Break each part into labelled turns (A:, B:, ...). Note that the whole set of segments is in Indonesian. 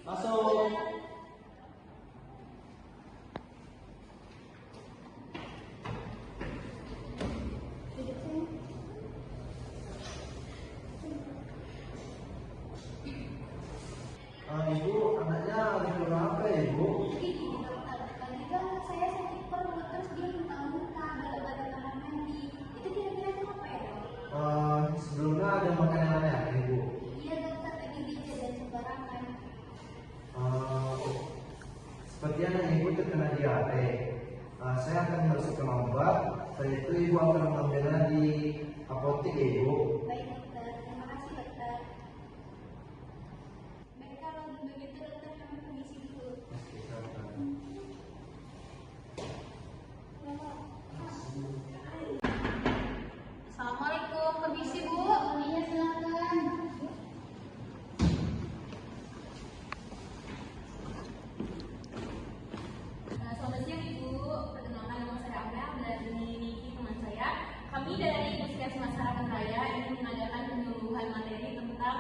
A: Masuk. Ibu, anaknya lagi kenapa ya, Ibu?
B: Gini dokter, tadi kan saya sakit perut terus dia muntah-muntah, balik-balik kamar mandi. Itu kira-kira kenapa ya dok?
A: Sebelumnya ada makan yang aneh, Ibu?
B: Iya dokter, tadi dia dan sembarangan.
A: Sepertinya anak Ibu terkena diare. Saya akan masukkan obat. Setelah itu Ibu akan mengambilnya di apotek, ya, Ibu.
B: Baik dokter, terima kasih dokter. Baik kalau begitu dokter kami permisi dulu.
C: Assalamualaikum, permisi Bu.
B: Oh iya silakan.
C: Selamat siang Ibu. Perkenalkan nama saya Amel dan ini Niki teman saya. Kami dari Puskesmas Harapan Raya ingin mengadakan penyuluhan materi tentang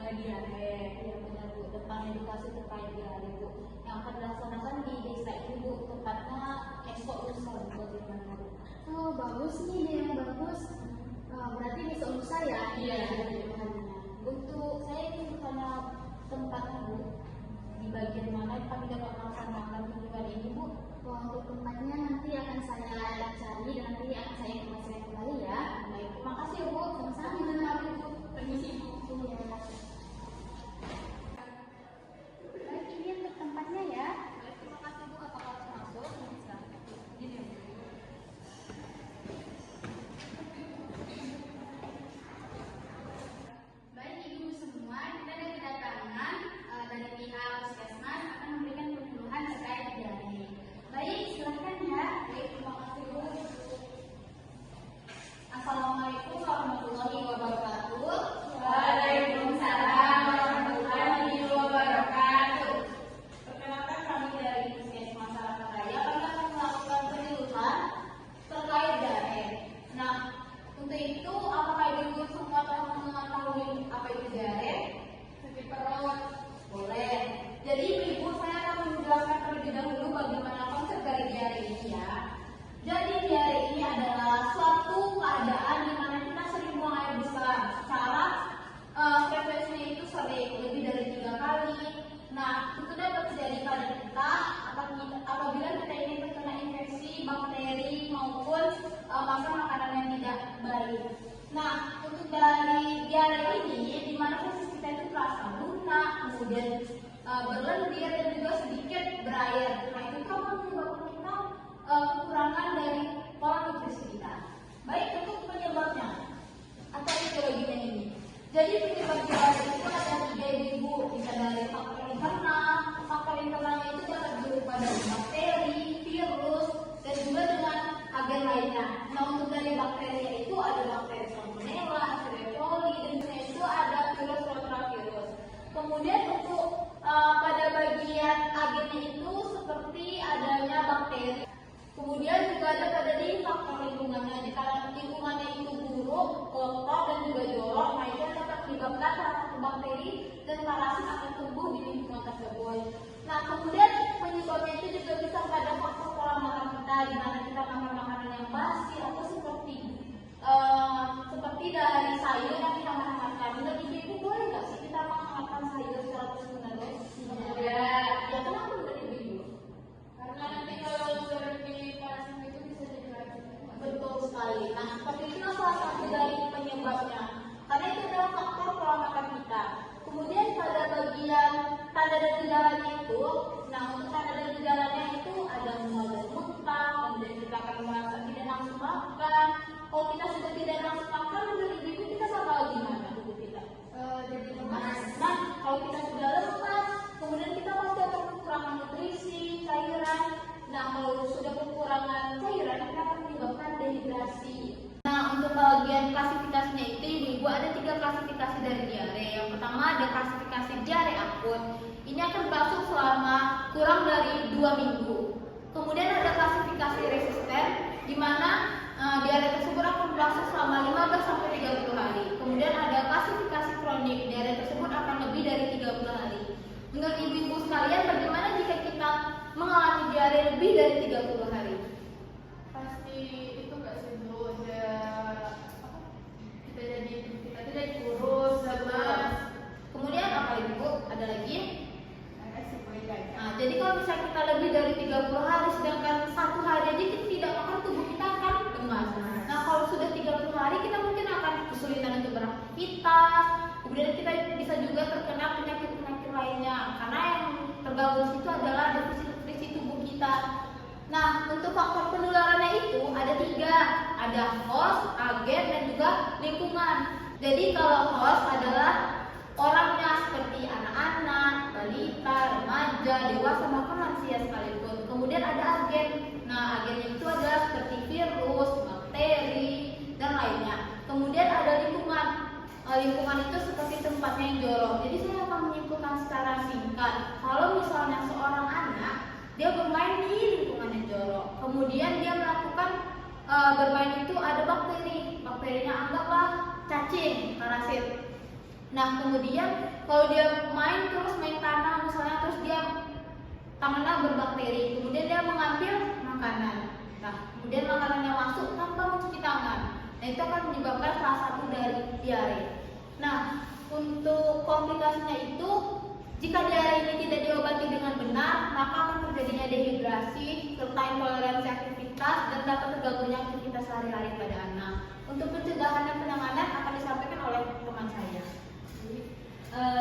C: diare.
B: Iya benar Bu, tentang edukasi terkait diare Bu. Yang akan dilaksanakan di desa ini Bu, tepatnya esok lusa bagaimana Bu? Oh bagus nih, dia yang bagus. Berarti besok lusa ya?
C: Iya.
B: Untuk saya ingin bertanya tempatnya Bu, di bagian mana kami dapat melaksanakan kunjungan ini Bu? Untuk tempatnya nanti akan saya cari dan nanti akan saya informasikan kembali ya. Baik, terima kasih Bu. Sama-sama Bu.
C: Permisi Bu.
B: Iya. Baik, ini untuk tempatnya ya.
C: Baik, terima kasih Bu. Apakah harus masuk? Silakan. Ini ya, Bu.
B: Baik ibu semua, kita ada kedatangan dari pihak puskesmas akan memberikan penyuluhan terkait diare. Baik, silakan ya. Baik, terima kasih Bu.
C: Assalamualaikum warahmatullahi wabarakatuh.
B: Waalaikumsalam warahmatullahi wabarakatuh.
C: Perkenalkan kami dari Puskesmas Harapan Raya, kami akan melakukan penyuluhan terkait diare. Nah, untuk itu apakah ibu semua telah mengetahui apa itu diare? Sakit perut, boleh. Jadi ibu saya akan menjelaskan terlebih dahulu bagaimana konsep dari diare ini ya. Jadi diare ini adalah suatu keadaan di mana kita sering buang air besar secara frekuensinya itu sering lebih dari 3 kali. Nah, itu dapat terjadi pada kita apabila kita ini terkena infeksi bakteri maupun makan makanan yang tidak baik. Nah, untuk dari diare ini, di mana posisi kita itu terasa lunak, kemudian berlendir dan juga sedikit berair. Nah, itu kan menyebabkan kita kekurangan dari pola nutrisi kita. Baik, untuk penyebabnya atau etiologinya ini. Jadi penyebab diare itu ada 3 ibu, bisa dari faktor internal. Faktor internalnya itu dapat berupa dari bakteri, virus, dan juga dengan agen lainnya. Nah, untuk dari bakteri itu ada bakteri Salmonella, Escherichia coli, dan juga itu ada virus rotavirus. Kemudian untuk pada bagian agennya itu seperti adanya bakteri. Kemudian juga ada pada di faktor lingkungannya. Jika lingkungannya itu buruk, kotor dan juga jorok, nah itu dapat menyebabkan salah satu bakteri dan parasit akan tumbuh di lingkungan tersebut. Nah, kemudian penyebabnya itu juga bisa pada faktor pola makan kita, di mana kita makan makanan yang basi atau seperti dari sayur yang kita makan. Menurut ibu boleh nggak sih kita makan sayur secara terus-menerus?
B: Ya.
C: Ya, kenapa menurut ibu?
B: Karena nanti kalau seperti parasit itu bisa jadi racun.
C: Betul sekali. Nah, seperti itu salah satu dari penyebabnya. Karena itu adalah faktor pola makan kita. Kemudian pada bagian tanda dan gejalanya itu, nah untuk tanda dan gejalanya itu ada mual dan muntah, kemudian kita akan merasa tidak nafsu makan. Kalau kita sudah tidak nafsu makan, menurut ibu kita bakal gimana tubuh kita?
B: Jadi lemas.
C: Nah, kalau kita sudah lemas, kemudian kita pasti akan kekurangan nutrisi, cairan. Nah, kalau sudah kekurangan cairan, kita akan menyebabkan dehidrasi. Nah, untuk bagian klasifikasinya itu, ibu ada 3 klasifikasi dari diare. Yang pertama ada klasifikasi diare akut. Ini akan berlangsung selama kurang dari 2 minggu. Kemudian ada klasifikasi resisten, di mana diare tersebut akan berlangsung selama 15 sampai 30 hari. Kemudian ada klasifikasi kronik, diare tersebut akan lebih dari 30 hari. Menurut ibu
B: lebih dari 30 hari.
C: Pasti itu nggak sih Bu, kita tidak kurus sama.
B: Kemudian apa lagi Bu? Ada lagi? Nah, jadi kalau misalnya kita lebih dari 30 hari sedangkan 1 hari aja kita tidak makan, tubuh kita akan lemas. Nah, kalau sudah 30 hari kita mungkin akan kesulitan untuk beraktivitas. Kemudian kita bisa juga terkena penyakit-penyakit lainnya karena yang terganggu di situ adalah defisit nutrisi tubuh kita. Nah, untuk faktor penularannya itu ada 3, ada host, agen, dan juga lingkungan. Jadi kalau host adalah orangnya seperti anak-anak, balita, remaja, dewasa, bahkan lansia sekalipun. Kemudian ada agen. Nah, agennya itu adalah seperti virus, bakteri, dan lainnya. Kemudian ada lingkungan. Lingkungan itu seperti tempatnya yang jorok. Jadi saya akan menyimpulkan secara singkat. Kalau misalnya seorang anak dia bermain di lingkungan yang jorok, kemudian dia melakukan bermain itu ada bakteri. Bakterinya anggaplah cacing, parasit. Nah, kemudian kalau dia main tanah misalnya, terus dia tangannya berbakteri, kemudian dia mengambil makanan. Nah, kemudian makanannya masuk tanpa mencuci tangan. Nah, itu akan menyebabkan salah satu dari diare. Nah, untuk komplikasinya itu, jika diare ini tidak diobati dengan benar, maka akan terjadinya dehidrasi serta intoleransi aktivitas dan dapat terganggunya aktivitas sehari-hari pada anak. Untuk pencegahan dan penanganan akan disampaikan oleh teman saya.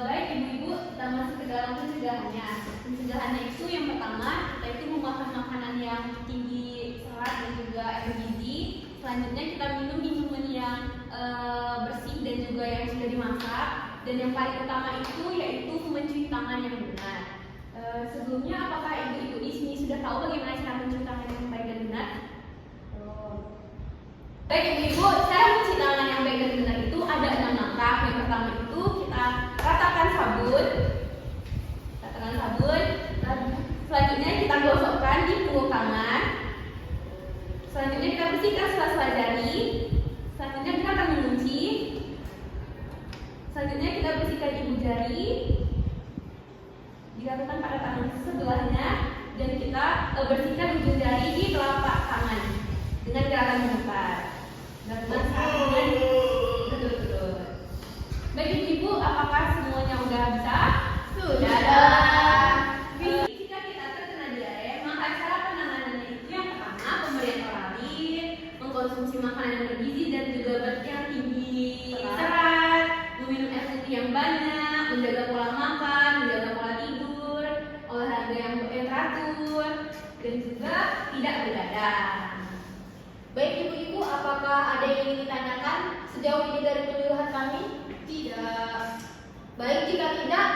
C: Baik ibu-ibu, kita masuk ke dalam pencegahannya. Pencegahannya itu yang pertama, kita itu memakan makanan yang tinggi serat dan juga bergizi. Selanjutnya kita minum minuman yang bersih dan juga yang sudah dimasak. Dan yang paling utama itu yaitu mencuci tangan yang benar. Sebelumnya, apakah ibu-ibu di sini sudah tahu bagaimana cara mencuci tangan yang baik dan benar? Baik ibu-ibu, cara mencuci tangan yang baik dan benar itu ada 6 langkah. Yang pertama itu kita ratakan sabun. Selanjutnya kita gosokkan di punggung tangan. Selanjutnya kita bersihkan sela-sela jari. Selanjutnya kita akan mengunci. Selanjutnya kita bersihkan ibu jari. Dilakukan pada tangan sebelahnya dan kita bersihkan ujung jari di telapak tangan dengan gerakan memutar. Betul. Baik ibu, apakah semuanya sudah bisa? Sudah. Jika kita terkena diare, maka cara penanganannya itu yang pertama pemberian Oralin, mengkonsumsi makanan yang bergizi dan juga yang tinggi serat, meminum air putih yang banyak, menjaga pola makan, menjaga pola tidur, olahraga yang teratur, dan juga tidak begadang.
B: Baik ibu-ibu, apakah ada yang ingin ditanyakan sejauh ini dari penyuluhan kami?
C: Tidak.
B: Baik, jika tidak,